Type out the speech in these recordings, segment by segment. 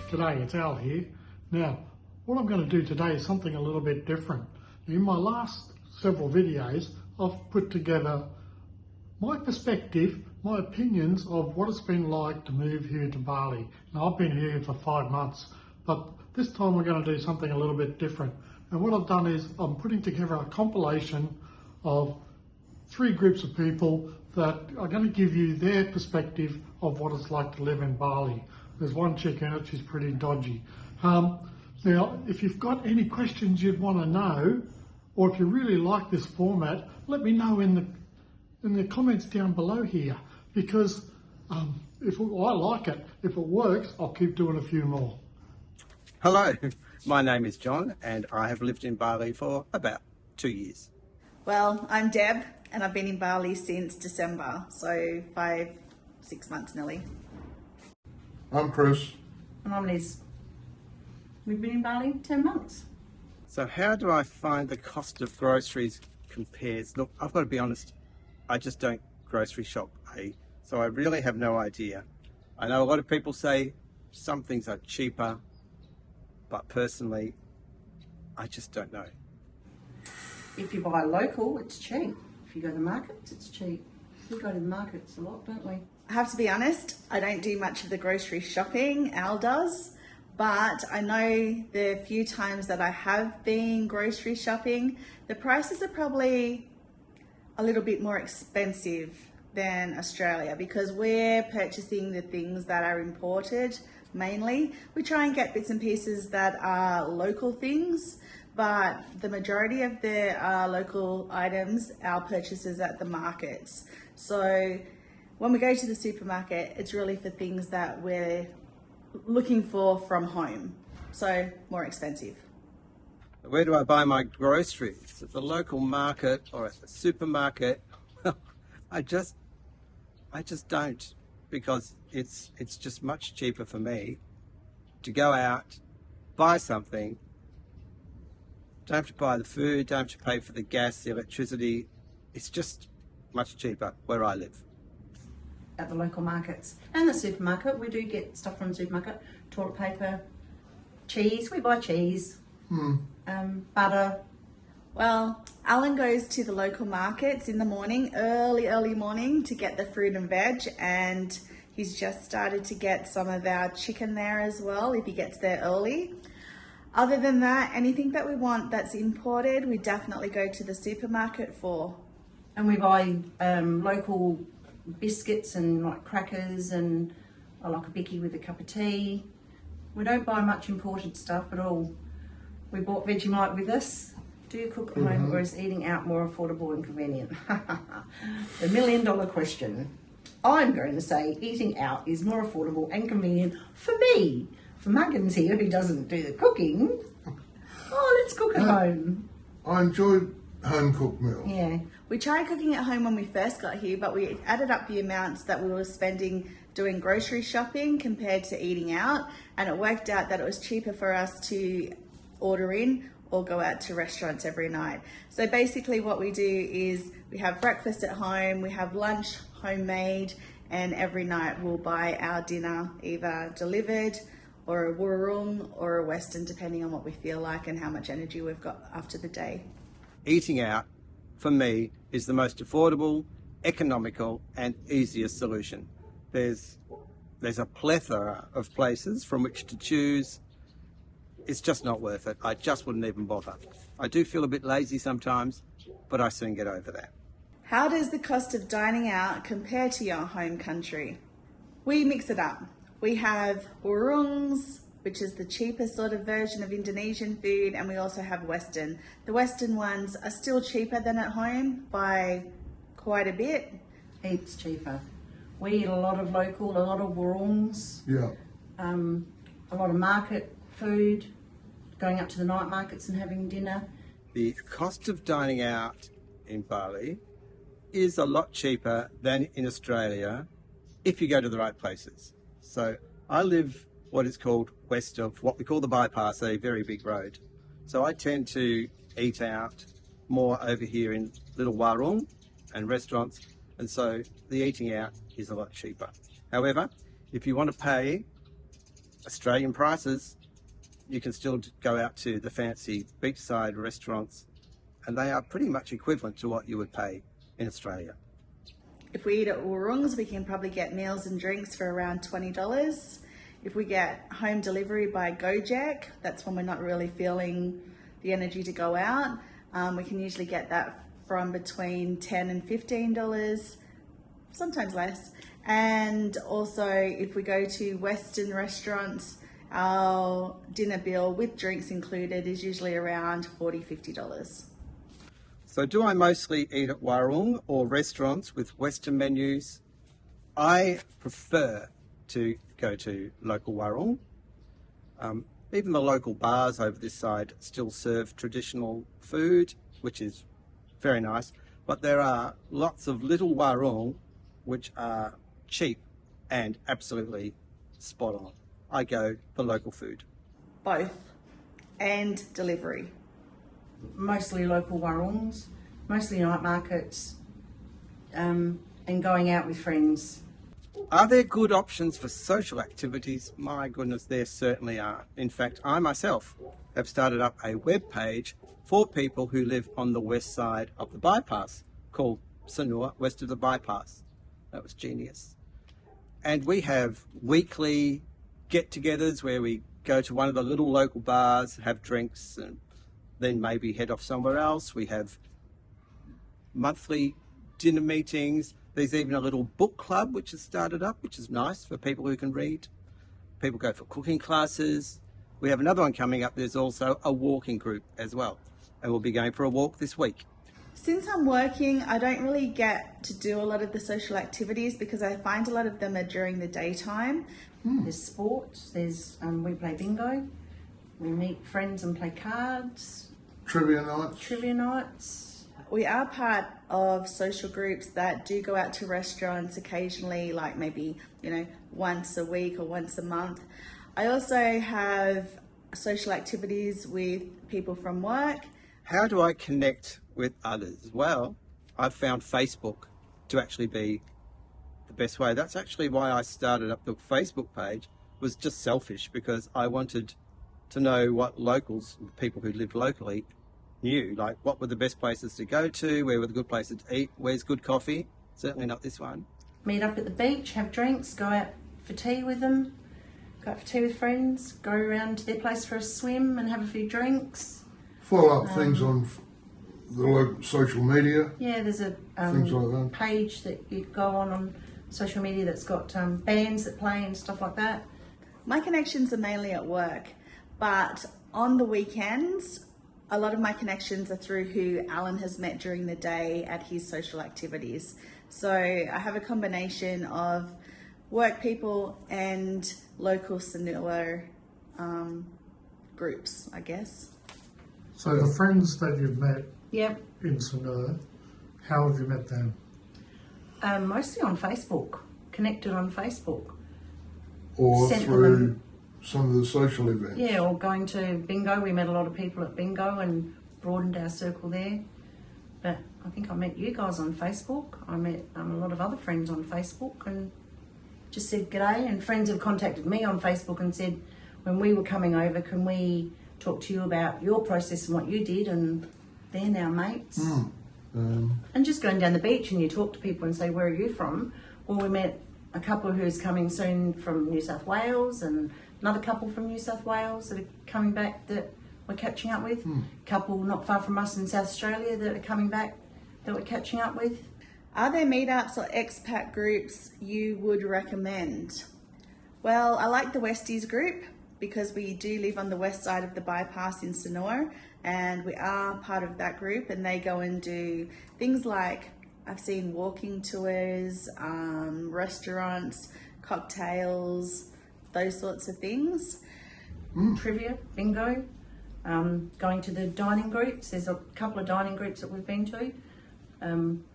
G'day, it's Al here. Now, what I'm going to do today is something a little bit different. In my last several videos, I've put together my perspective, my opinions of what it's been like to move here to Bali. Now, I've been here for 5 months, but this time we're going to do something a little bit different. And what I've done is I'm putting together a compilation of 3 groups of people that are going to give you their perspective of what it's like to live in Bali. There's one chick in it, she's pretty dodgy. Now, if you've got any questions you'd want to know, or if you really like this format, let me know in the comments down below here, because I like it. If it works, I'll keep doing a few more. Hello, my name is John and I have lived in Bali for about 2 years. Well, I'm Deb and I've been in Bali since December, so 6 months nearly. I'm Chris. And I'm Liz. We've been in Bali 10 months. So how do I find the cost of groceries compares? Look, I've got to be honest, I just don't grocery shop, so I really have no idea. I know a lot of people say some things are cheaper, but personally, I just don't know. If you buy local, it's cheap. If you go to the markets, it's cheap. We go to the markets a lot, don't we? I have to be honest, I don't do much of the grocery shopping, Al does, but I know the few times that I have been grocery shopping, the prices are probably a little bit more expensive than Australia because we're purchasing the things that are imported mainly. We try and get bits and pieces that are local things, but the majority of the local items, our purchases at the markets. So when we go to the supermarket, it's really for things that we're looking for from home, so more expensive. Where do I buy my groceries? At the local market or at the supermarket? I just don't, because it's just much cheaper for me to go out, buy something, don't have to buy the food, don't have to pay for the gas, the electricity. It's just much cheaper where I live. At the local markets and the supermarket, we do get stuff from the supermarket, toilet paper, cheese, we buy cheese, butter. Well, Alan goes to the local markets in the morning, early morning, to get the fruit and veg, and he's just started to get some of our chicken there as well if he gets there early. Other than that, anything that we want that's imported, we definitely go to the supermarket for. And we buy local biscuits and like crackers, and I like a bicky with a cup of tea. We don't buy much imported stuff at all. We bought Vegemite with us. Do you cook at home, or is eating out more affordable and convenient? The $1 million question. I'm going to say eating out is more affordable and convenient for me. For Muggins here, who doesn't do the cooking, let's cook at home. I enjoy home-cooked meals. Yeah. We tried cooking at home when we first got here, but we added up the amounts that we were spending doing grocery shopping compared to eating out, and it worked out that it was cheaper for us to order in or go out to restaurants every night. So basically what we do is we have breakfast at home, we have lunch homemade, and every night we'll buy our dinner either delivered or a warung or a western, depending on what we feel like and how much energy we've got after the day. Eating out, for me, is the most affordable, economical and easiest solution. There's a plethora of places from which to choose. It's just not worth it. I just wouldn't even bother. I do feel a bit lazy sometimes, but I soon get over that. How does the cost of dining out compare to your home country? We mix it up. We have warungs, which is the cheapest sort of version of Indonesian food, and we also have Western. The Western ones are still cheaper than at home by quite a bit. Heaps cheaper. We eat a lot of local, a lot of warungs. Yeah. A lot of market food, going up to the night markets and having dinner. The cost of dining out in Bali is a lot cheaper than in Australia if you go to the right places. So I live what is called west of what we call the bypass, a very big road. So I tend to eat out more over here in little warung and restaurants, and so the eating out is a lot cheaper. However, if you want to pay Australian prices, you can still go out to the fancy beachside restaurants, and they are pretty much equivalent to what you would pay in Australia. If we eat at Woorong's, we can probably get meals and drinks for around $20. If we get home delivery by Gojek, that's when we're not really feeling the energy to go out. We can usually get that from between $10 and $15, sometimes less. And also, if we go to Western restaurants, our dinner bill with drinks included is usually around $40, $50. So do I mostly eat at Warung or restaurants with Western menus? I prefer to go to local Warung. Even the local bars over this side still serve traditional food, which is very nice. But there are lots of little Warung which are cheap and absolutely spot on. I go for local food. Both. And delivery. Mostly local warungs, mostly night markets, and going out with friends. Are there good options for social activities? My goodness, there certainly are. In fact, I myself have started up a web page for people who live on the west side of the bypass called Sanur, West of the Bypass. That was genius. And we have weekly get-togethers where we go to one of the little local bars, have drinks, and then maybe head off somewhere else. We have monthly dinner meetings. There's even a little book club which has started up, which is nice for people who can read. People go for cooking classes. We have another one coming up. There's also a walking group as well. And we'll be going for a walk this week. Since I'm working, I don't really get to do a lot of the social activities because I find a lot of them are during the daytime. There's sports, we play bingo, we meet friends and play cards, Trivia nights. trivia nights. We are part of social groups that do go out to restaurants occasionally, like maybe, once a week or once a month. I also have social activities with people from work. How do I connect with others? Well, I've found Facebook to actually be the best way. That's actually why I started up the Facebook page. Was just selfish because I wanted to know what locals, people who live locally, knew. Like what were the best places to go to, where were the good places to eat, where's good coffee. Certainly not this one. Meet up at the beach, have drinks, go out for tea with them, go out for tea with friends, go around to their place for a swim and have a few drinks. Follow up things on the local social media. Yeah, there's a Things like that. page that you go on social media that's got bands that play and stuff like that. My connections are mainly at work, but on the weekends, a lot of my connections are through who Alan has met during the day at his social activities. So I have a combination of work people and local Sanur groups, I guess. So the friends that you've met Yep. in Sanur, how have you met them? Mostly on Facebook, connected on Facebook. Or Sent through them- some of the social events. Yeah, or going to bingo. We met a lot of people at bingo and broadened our circle there. But I think I met you guys on Facebook. I met a lot of other friends on Facebook and just said g'day. And friends have contacted me on Facebook and said, when we were coming over, can we talk to you about your process and what you did? And they're now mates. And just going down the beach and you talk to people and say, where are you from? Well, we met a couple who's coming soon from New South Wales and another couple from New South Wales that are coming back that we're catching up with. Couple not far from us in South Australia that are coming back that we're catching up with. Are there meetups or expat groups you would recommend? Well, I like the Westies group because we do live on the west side of the bypass in Sanur and we are part of that group, and they go and do things like, I've seen walking tours, restaurants, cocktails, those sorts of things. Trivia, bingo, going to the dining groups. There's a couple of dining groups that we've been to.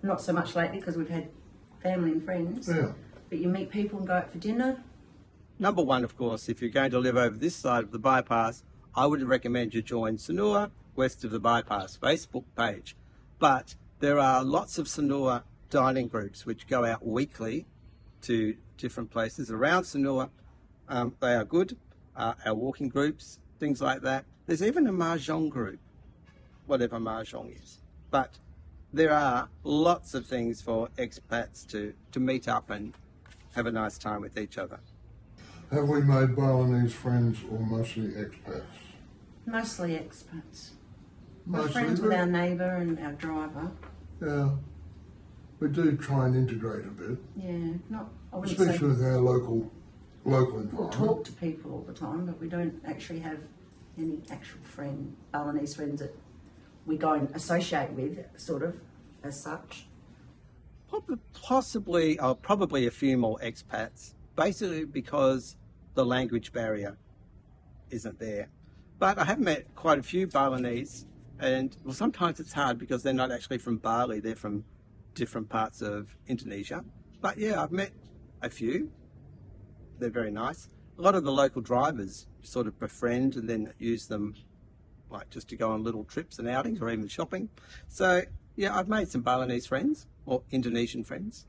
Not so much lately because we've had family and friends. Yeah. But you meet people and go out for dinner. Number one, of course, if you're going to live over this side of the bypass, I would recommend you join Sanur West of the Bypass Facebook page. But there are lots of Sanur dining groups which go out weekly to different places around Sanur. They are good. our walking groups, things like that. There's even a mahjong group, whatever mahjong is. But there are lots of things for expats to meet up and have a nice time with each other. Have we made Balinese friends or mostly expats? Mostly expats. We're Mostly, friends with but- our neighbour and our driver. Yeah. We do try and integrate a bit, Yeah, not. I wouldn't especially say with our local we'll environment. talk to people all the time, but we don't actually have any actual Balinese friends that we go and associate with, sort of, as such. Probably a few more expats, basically because the language barrier isn't there. But I have met quite a few Balinese, and well, sometimes it's hard because they're not actually from Bali, they're from different parts of Indonesia. But yeah, I've met a few. They're very nice. A lot of the local drivers sort of befriend and then use them like just to go on little trips and outings or even shopping. So yeah, I've made some Balinese friends or Indonesian friends.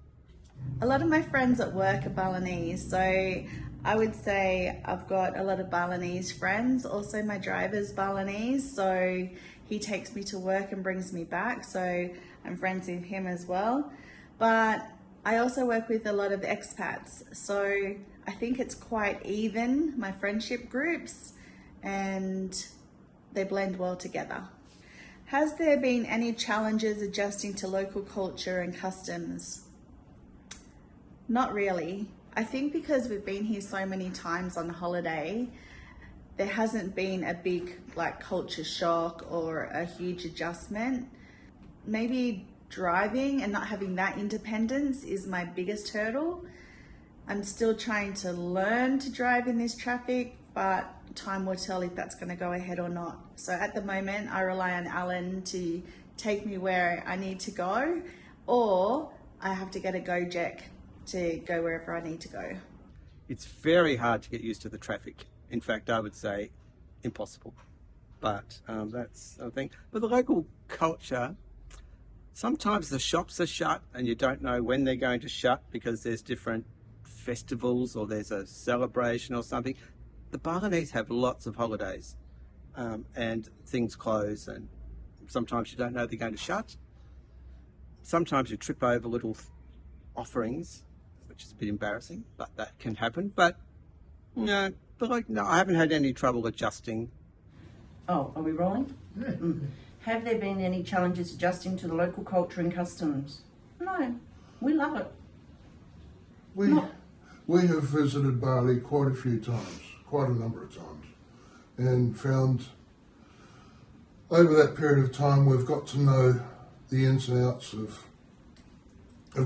A lot of my friends at work are Balinese, so I would say I've got a lot of Balinese friends. Also, my driver's Balinese, so he takes me to work and brings me back, so I'm friends with him as well. But I also work with a lot of expats, so I think it's quite even, my friendship groups, and they blend well together. Has there been any challenges adjusting to local culture and customs? Not really. I think because we've been here so many times on holiday, there hasn't been a big culture shock or a huge adjustment. Maybe driving and not having that independence is my biggest hurdle. I'm still trying to learn to drive in this traffic, but time will tell if that's going to go ahead or not. So at the moment, I rely on Alan to take me where I need to go, or I have to get a Gojek to go wherever I need to go. It's very hard to get used to the traffic. In fact, I would say impossible. But that's the thing. But the local culture, sometimes the shops are shut and you don't know when they're going to shut because there's different festivals or there's a celebration or something. The Balinese have lots of holidays and things close, and sometimes you don't know they're going to shut. Sometimes you trip over little offerings, which is a bit embarrassing, but that can happen. But no, I haven't had any trouble adjusting. Oh, are we rolling? Yeah. Have there been any challenges adjusting to the local culture and customs? No, we love it. We have visited Bali quite a few times, quite a number of times, and found over that period of time we've got to know the ins and outs of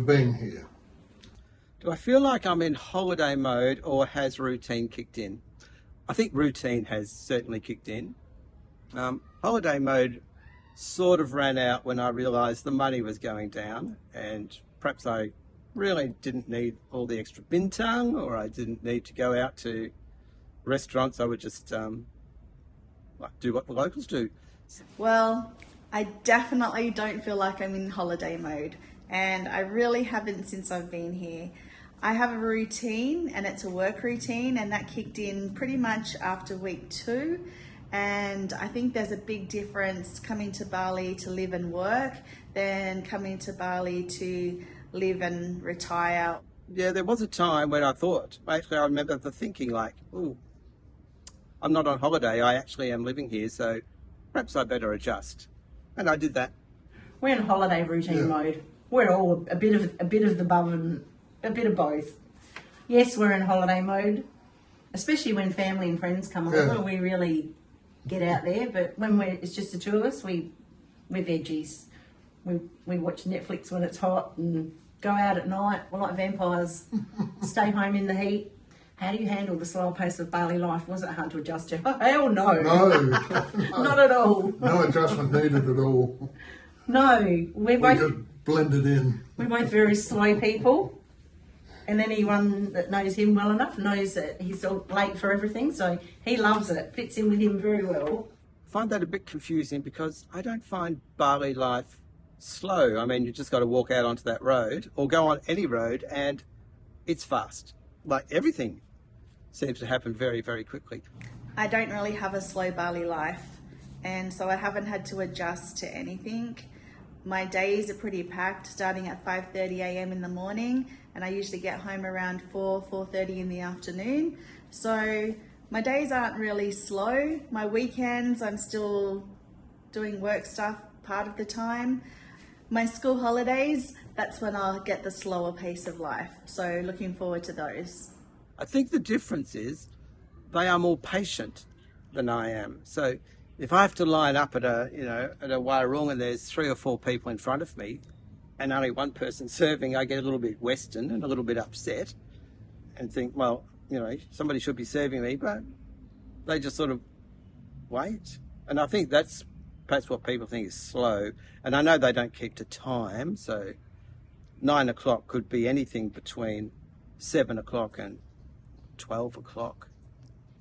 being here. Do I feel like I'm in holiday mode or has routine kicked in? I think routine has certainly kicked in. Holiday mode sort of ran out when I realised the money was going down, and perhaps I really didn't need all the extra bintang, or I didn't need to go out to restaurants. I would just do what the locals do. Well, I definitely don't feel like I'm in holiday mode, and I really haven't since I've been here. I have a routine, and it's a work routine, and that kicked in pretty much after week 2. And I think there's a big difference coming to Bali to live and work than coming to Bali to live and retire. Yeah, there was a time when I thought, actually I remember the thinking like, oh, I'm not on holiday, I actually am living here, so perhaps I better adjust. And I did that. We're in holiday routine mode. We're all a bit of the above and a bit of both. Yes, we're in holiday mode, especially when family and friends come over. We really get out there. But when it's just the two of us, we're veggies. We watch Netflix when it's hot and go out at night. We're like vampires. Stay home in the heat. How do you handle the slow pace of Bali life? Was it hard to adjust to? Oh, hell no. No, Not at all. no adjustment needed at all. No, We just blended in. we're both very slow people. And anyone that knows him well enough knows that he's late for everything, so he loves it. Fits in with him very well. I find that a bit confusing because I don't find Bali life slow. I mean, you just got to walk out onto that road or go on any road and it's fast. Like everything seems to happen very, very quickly. I don't really have a slow Bali life, and so I haven't had to adjust to anything. My days are pretty packed, starting at 5:30 a.m. in the morning, and I usually get home around 4:30 in the afternoon. So my days aren't really slow. My weekends, I'm still doing work stuff part of the time. My school holidays, that's when I'll get the slower pace of life. So looking forward to those. I think the difference is they are more patient than I am. So if I have to line up at a warung and there's 3 or 4 people in front of me and only one person serving, I get a little bit Western and a little bit upset and think, well, somebody should be serving me, but they just sort of wait. And I think that's perhaps what people think is slow. And I know they don't keep to time, so 9 o'clock could be anything between 7 o'clock and 12 o'clock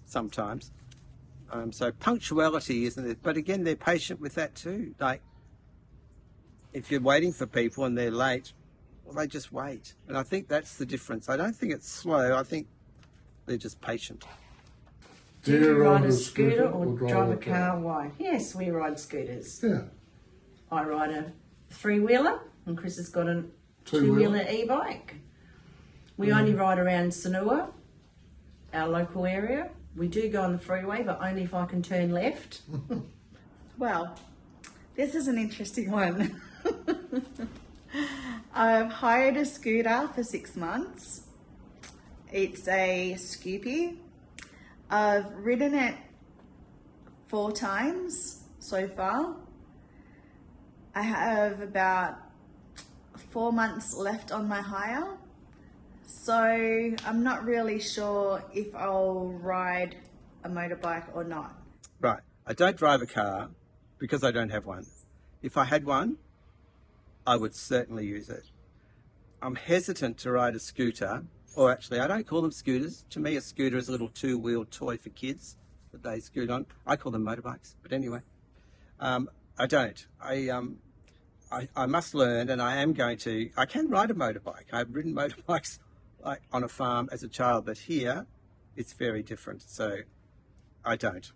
sometimes. So punctuality, isn't it? But again, they're patient with that too. Like, if you're waiting for people and they're late, well, they just wait. And I think that's the difference. I don't think it's slow. I think they're just patient. Do you ride a scooter or drive a car? Why? Yes, we ride scooters. Yeah. I ride a 3-wheeler, and Chris has got a 2-wheeler e-bike. We only ride around Sanur, our local area. We do go on the freeway, but only if I can turn left. Well, this is an interesting one. I've hired a scooter for 6 months. It's a Scoopy. I've ridden it 4 times so far. I have about 4 months left on my hire. So I'm not really sure if I'll ride a motorbike or not. Right. I don't drive a car because I don't have one. If I had one, I would certainly use it. I'm hesitant to ride a scooter, or actually I don't call them scooters. To me, a scooter is a little 2-wheeled toy for kids that they scoot on. I call them motorbikes, but anyway, I don't. I must learn, and I am going to. I can ride a motorbike. I've ridden motorbikes like on a farm as a child, but here it's very different. So I don't.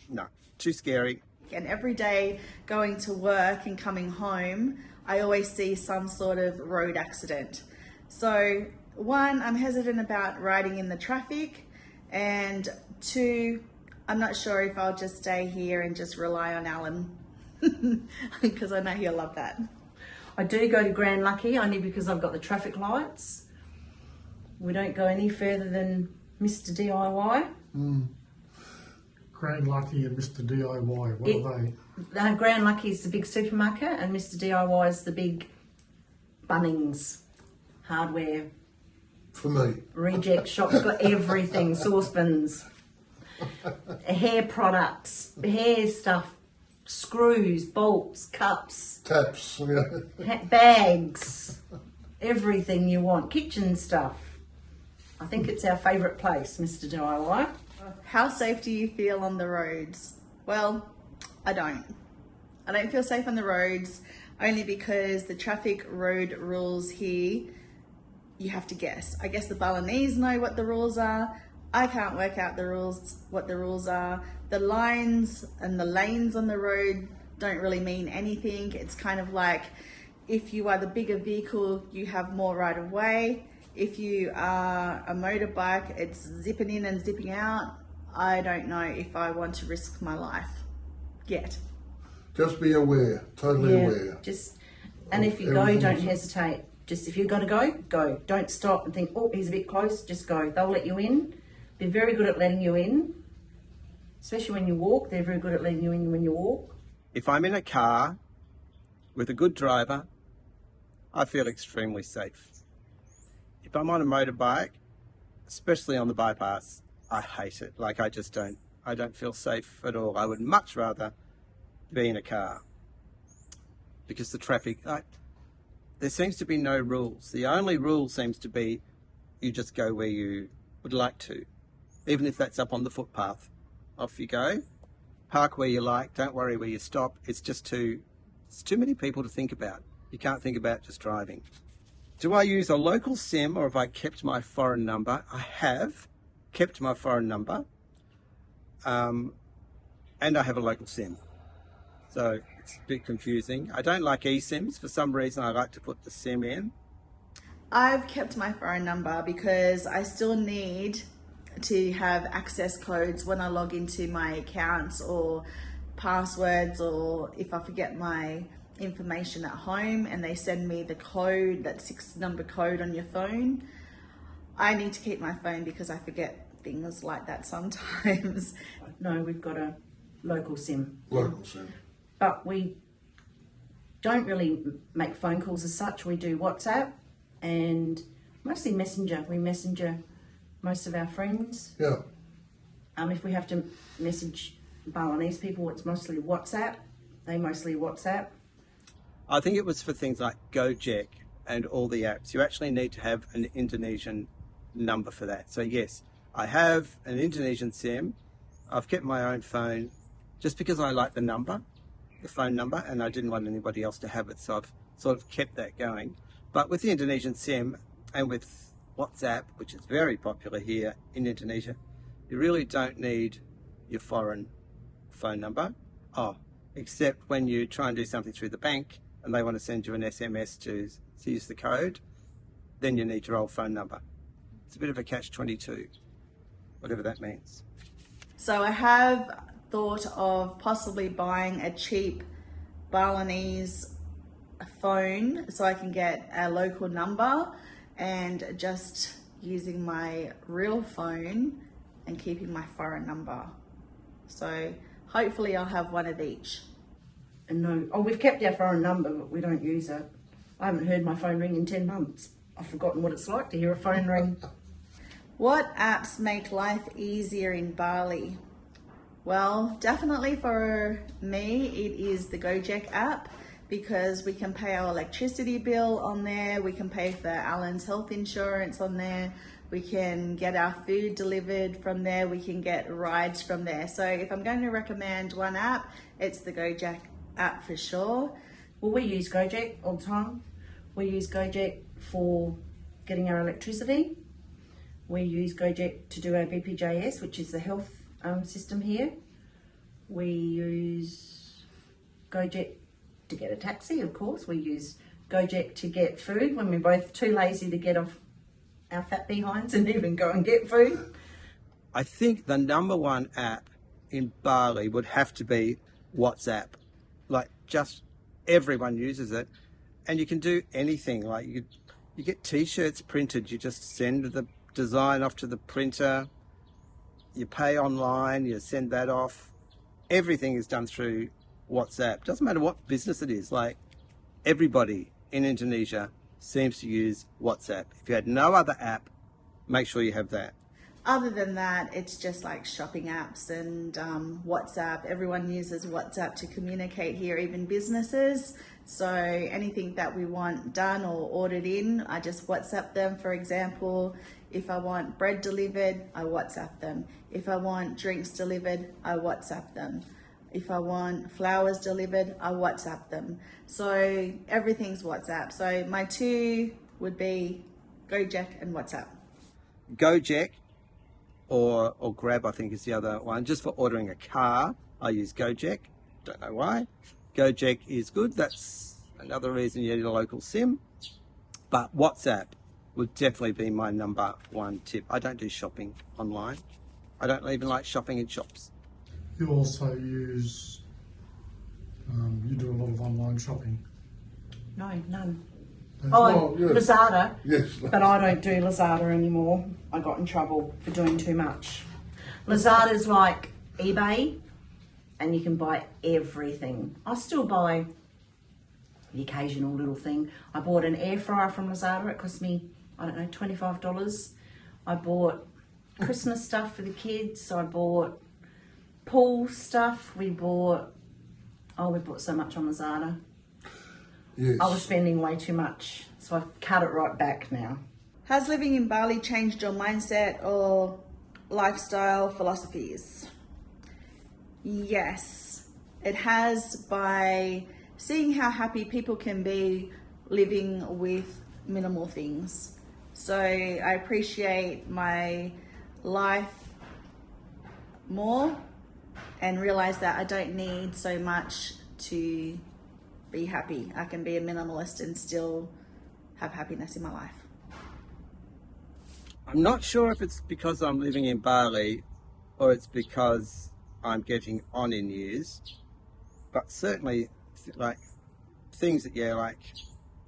No, too scary. And every day going to work and coming home, I always see some sort of road accident. So 1, I'm hesitant about riding in the traffic, and 2, I'm not sure if I'll just stay here and just rely on Alan because I know he'll love that. I do go to Grand Lucky only because I've got the traffic lights. We don't go any further than Mr. DIY. Grand Lucky and Mr. DIY, what are they? Grand Lucky is the big supermarket, and Mr. DIY is the big Bunnings hardware. For me. Reject shop. We've got everything. Saucepans, hair products, hair stuff, screws, bolts, cups, Taps, yeah. Bags, everything you want. Kitchen stuff. I think it's our favourite place, Mr. DIY. How safe do you feel on the roads? Well, I don't. I don't feel safe on the roads only because the traffic road rules here, you have to guess. I guess the Balinese know what the rules are. I can't work out what the rules are. The lines and the lanes on the road don't really mean anything. It's kind of like if you are the bigger vehicle, you have more right of way. If you are a motorbike, it's zipping in and zipping out. I don't know if I want to risk my life yet. Just be aware, totally aware. And if you go, don't hesitate. Just if you're going to go, go. Don't stop and think, oh, he's a bit close, just go. They'll let you in. They're very good at letting you in, especially when you walk. They're very good at letting you in when you walk. If I'm in a car with a good driver, I feel extremely safe. If I'm on a motorbike, especially on the bypass, I hate it. Like I don't feel safe at all. I would much rather be in a car because the traffic, there seems to be no rules. The only rule seems to be you just go where you would like to, even if that's up on the footpath. Off you go, park where you like, don't worry where you stop. It's too many people to think about. You can't think about just driving. Do I use a local SIM or have I kept my foreign number? I have. kept my foreign number, and I have a local SIM. So it's a bit confusing. I don't like eSIMs. For some reason, I like to put the SIM in. I've kept my phone number because I still need to have access codes when I log into my accounts or passwords, or if I forget my information at home and they send me the code, that 6-number code on your phone. I need to keep my phone because I forget things like that sometimes. No, we've got a local SIM. Local SIM. But we don't really make phone calls as such. We do WhatsApp and mostly Messenger. We messenger most of our friends. Yeah. If we have to message Balinese people, it's mostly WhatsApp. They mostly WhatsApp. I think it was for things like Gojek and all the apps. You actually need to have an Indonesian number for that. So yes, I have an Indonesian SIM. I've kept my own phone just because I like the phone number, and I didn't want anybody else to have it. So I've sort of kept that going. But with the Indonesian SIM and with WhatsApp, which is very popular here in Indonesia, you really don't need your foreign phone number. Except when you try and do something through the bank and they want to send you an SMS to use the code, then you need your old phone number. It's a bit of a catch-22, whatever that means. So I have thought of possibly buying a cheap Balinese phone so I can get a local number and just using my real phone and keeping my foreign number. So hopefully I'll have one of each. And no, we've kept our foreign number, but we don't use it. I haven't heard my phone ring in 10 months. I've forgotten what it's like to hear a phone ring. What apps make life easier in Bali? Well, definitely for me, it is the Gojek app, because we can pay our electricity bill on there, we can pay for Alan's health insurance on there, we can get our food delivered from there, we can get rides from there. So if I'm going to recommend one app, it's the Gojek app for sure. Well, we use Gojek all the time. We use Gojek for getting our electricity. We use Gojek to do our BPJS, which is the health system here. We use Gojek to get a taxi, of course. We use Gojek to get food when we're both too lazy to get off our fat behinds and even go and get food. I think the number one app in Bali would have to be WhatsApp. Like, just everyone uses it, and you can do anything. Like, you get t-shirts printed, you just send the design off to the printer, you pay online, you send that off. Everything is done through WhatsApp. Doesn't matter what business it is. Like, everybody in Indonesia seems to use WhatsApp. If you had no other app, make sure you have that. Other than that, it's just like shopping apps and WhatsApp. Everyone uses WhatsApp to communicate here, even businesses. So anything that we want done or ordered in, I just WhatsApp them. For example, if I want bread delivered, I WhatsApp them. If I want drinks delivered, I WhatsApp them. If I want flowers delivered, I WhatsApp them. So everything's WhatsApp. So my two would be Gojek and WhatsApp. Gojek or Grab, I think, is the other one. Just for ordering a car, I use Gojek. Don't know why. Gojek is good. That's another reason you need a local SIM. But WhatsApp would definitely be my number one tip. I don't do shopping online. I don't even like shopping in shops. You also use, you do a lot of online shopping. No, none. Well, yes. Lazada. Yes. But I don't do Lazada anymore. I got in trouble for doing too much. Lazada's like eBay, and you can buy everything. I still buy the occasional little thing. I bought an air fryer from Lazada. It cost me, I don't know, $25. I bought Christmas stuff for the kids. I bought pool stuff. We bought so much on Lazada. Yes. I was spending way too much, so I've cut it right back now. Has living in Bali changed your mindset or lifestyle philosophies? Yes, it has, by seeing how happy people can be living with minimal things. So I appreciate my life more and realize that I don't need so much to be happy. I can be a minimalist and still have happiness in my life. I'm not sure if it's because I'm living in Bali or it's because I'm getting on in years, but certainly like things that, yeah, like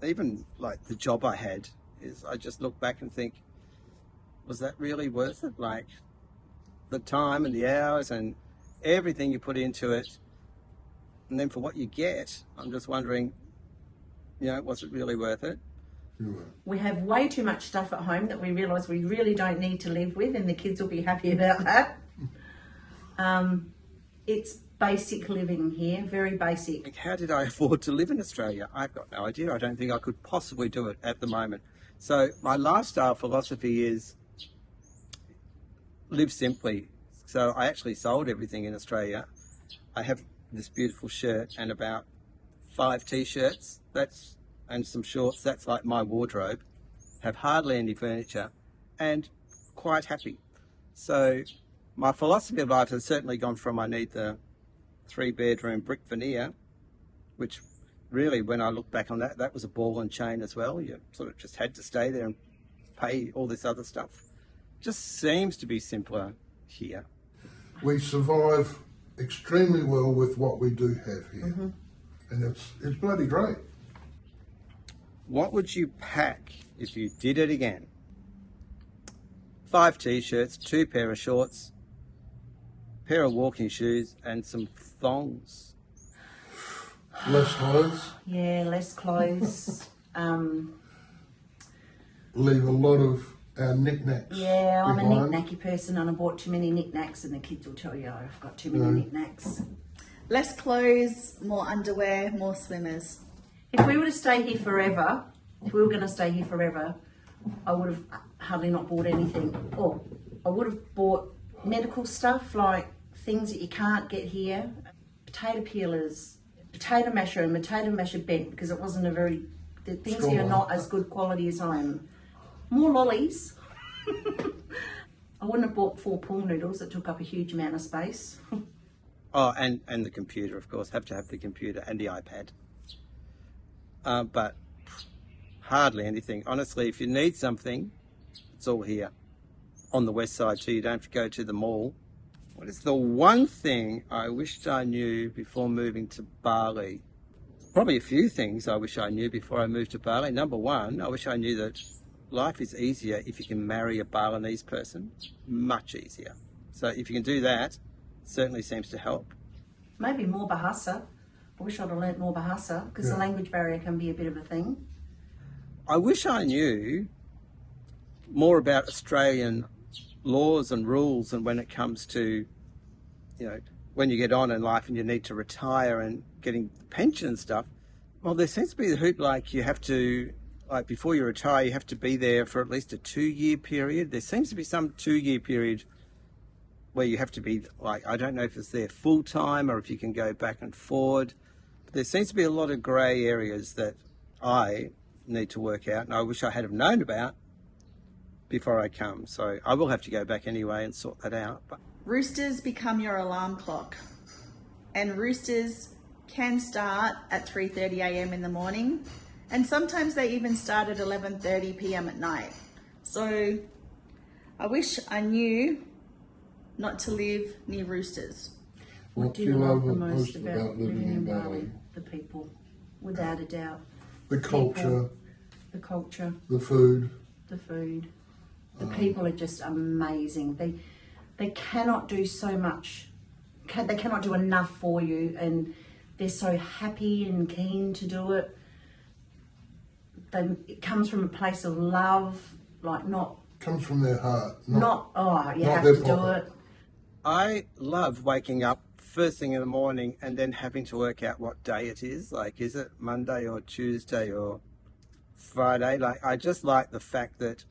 even like the job I had is I just look back and think, was that really worth it? Like the time and the hours and everything you put into it, and then for what you get, I'm just wondering, you know, was it really worth it? We have way too much stuff at home that we realise we really don't need to live with, and the kids will be happy about that. It's basic living here, very basic. Like, how did I afford to live in Australia? I've got no idea. I don't think I could possibly do it at the moment. So my lifestyle philosophy is live simply. So I actually sold everything in Australia. I have this beautiful shirt and about 5 t-shirts. And some shorts. That's like my wardrobe. Have hardly any furniture and quite happy. So my philosophy of life has certainly gone from I need the 3-bedroom brick veneer, which really, when I look back on that, that was a ball and chain as well. You sort of just had to stay there and pay all this other stuff. Just seems to be simpler here. We survive extremely well with what we do have here, and it's bloody great. What would you pack if you did it again? 5 t-shirts, 2 pair of shorts, pair of walking shoes and some thongs. Less clothes. Yeah, less clothes. Leave a lot of our knickknacks. Yeah, I'm behind. a knick-knacky person and I bought too many knickknacks, and the kids will tell you I've got too many knickknacks. Less clothes, more underwear, more swimmers. If we were to stay here forever, I would have hardly not bought anything. Or I would have bought medical stuff, like things that you can't get here. Potato peelers, potato masher and potato masher bent, because it wasn't the things here are not as good quality as home. More lollies. I wouldn't have bought 4 pool noodles that took up a huge amount of space. Oh, and the computer, of course. Have to have the computer and the iPad. But hardly anything. Honestly, if you need something, it's all here. On the west side too, you don't have to go to the mall. What is the one thing I wished I knew before moving to Bali? Probably a few things I wish I knew before I moved to Bali. Number one, I wish I knew that life is easier if you can marry a Balinese person. Much easier. So if you can do that, it certainly seems to help. Maybe more Bahasa. I wish I'd have learnt more Bahasa, because the language barrier can be a bit of a thing. I wish I knew more about Australian laws and rules, and when it comes to, you know, when you get on in life and you need to retire and getting the pension and stuff. Well, there seems to be the hoop like you have to, like before you retire, you have to be there for at least a 2-year period. There seems to be some 2-year period where you have to be, like, I don't know if it's there full time or if you can go back and forward. But there seems to be a lot of grey areas that I need to work out, and I wish I had have known about before I come. So I will have to go back anyway and sort that out. But Roosters become your alarm clock, and roosters can start at 3:30 a.m. in the morning, and sometimes they even start at 11:30 p.m. at night. So I wish I knew not to live near roosters. What do you love the most about living in Bali? The people, without a doubt. The culture, The culture, the food. the food. The people are just amazing. They cannot do so much. They cannot do enough for you, and they're so happy and keen to do it. It comes from a place of love, like not Comes from their heart. you not have their to do pocket. it. I love waking up first thing in the morning and then having to work out what day it is. Like, is it Monday or Tuesday or Friday? Like, I just like the fact that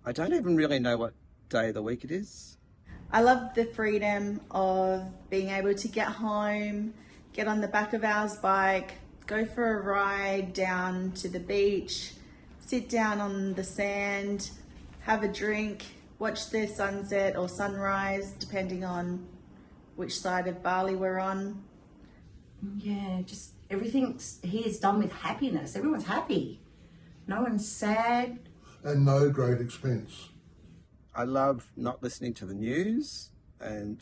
I don't even really know what day of the week it is. I love the freedom of being able to get home, get on the back of our bike, go for a ride down to the beach, sit down on the sand, have a drink, watch the sunset or sunrise, depending on which side of Bali we're on. Yeah, just everything's here's done with happiness. Everyone's happy. No one's sad. And no great expense. I love not listening to the news and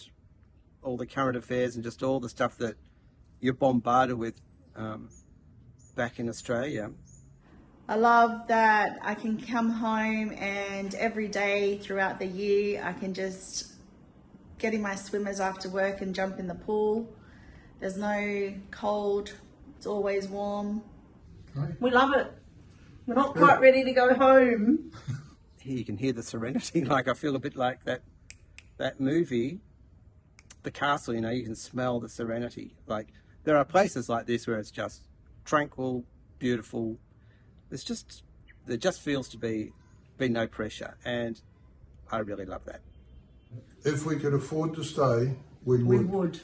all the current affairs and just all the stuff that you're bombarded with back in Australia. I love that I can come home and every day throughout the year I can just get in my swimmers after work and jump in the pool. There's no cold, it's always warm. We love it. We're not quite ready to go home. Here you can hear the serenity. Like I feel a bit like that movie, The Castle, you know, you can smell the serenity. Like there are places like this where it's just tranquil, beautiful. There just feels to be no pressure, and I really love that. If we could afford to stay, we would. We would.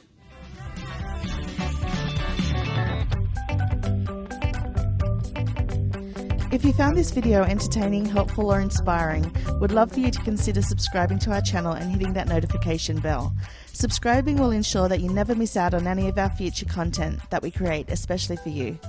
If you found this video entertaining, helpful or inspiring, we'd love for you to consider subscribing to our channel and hitting that notification bell. Subscribing will ensure that you never miss out on any of our future content that we create especially for you.